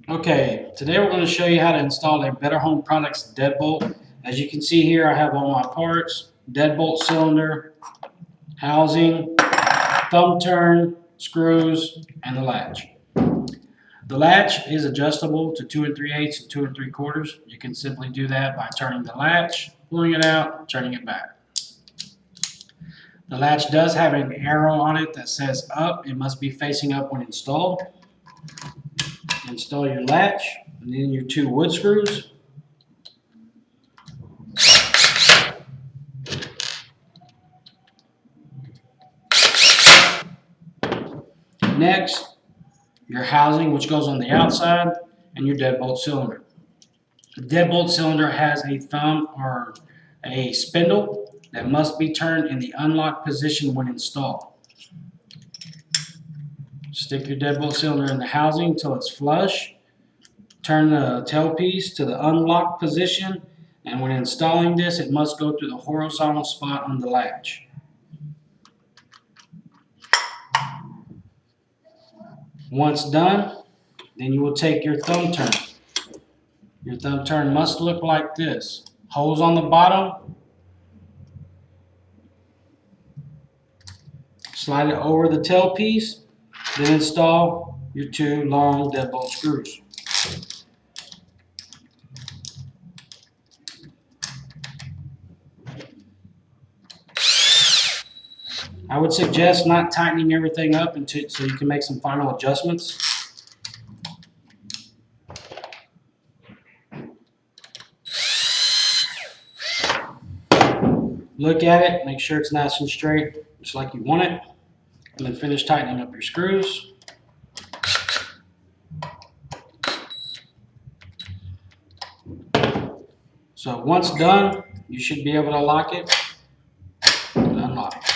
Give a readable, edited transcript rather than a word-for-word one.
Okay, today we're going to show you how to install a Better Home Products deadbolt. As you can see here, I have all my parts: deadbolt cylinder, housing, thumb turn, screws, and the latch. The latch is adjustable to 2 3/8 and 2 3/4. You can simply do that by turning the latch, pulling it out, turning it back. The latch does have an arrow on it that says up. It must be facing up when installed. Install your latch and then your 2 wood screws. Next, your housing, which goes on the outside, and your deadbolt cylinder. The deadbolt cylinder has a thumb or a spindle that must be turned in the unlocked position when installed. Stick your deadbolt cylinder in the housing until it's flush. Turn the tailpiece to the unlocked position, and when installing this, it must go through the horizontal spot on the latch. Once done, then you will take your thumb turn. Your thumb turn must look like this. Holes on the bottom. Slide it over the tailpiece. Then install your 2 long deadbolt screws. I would suggest not tightening everything up so you can make some final adjustments. Look at it, make sure it's nice and straight, just like you want it, and then finish tightening up your screws. So once done, you should be able to lock it and unlock it.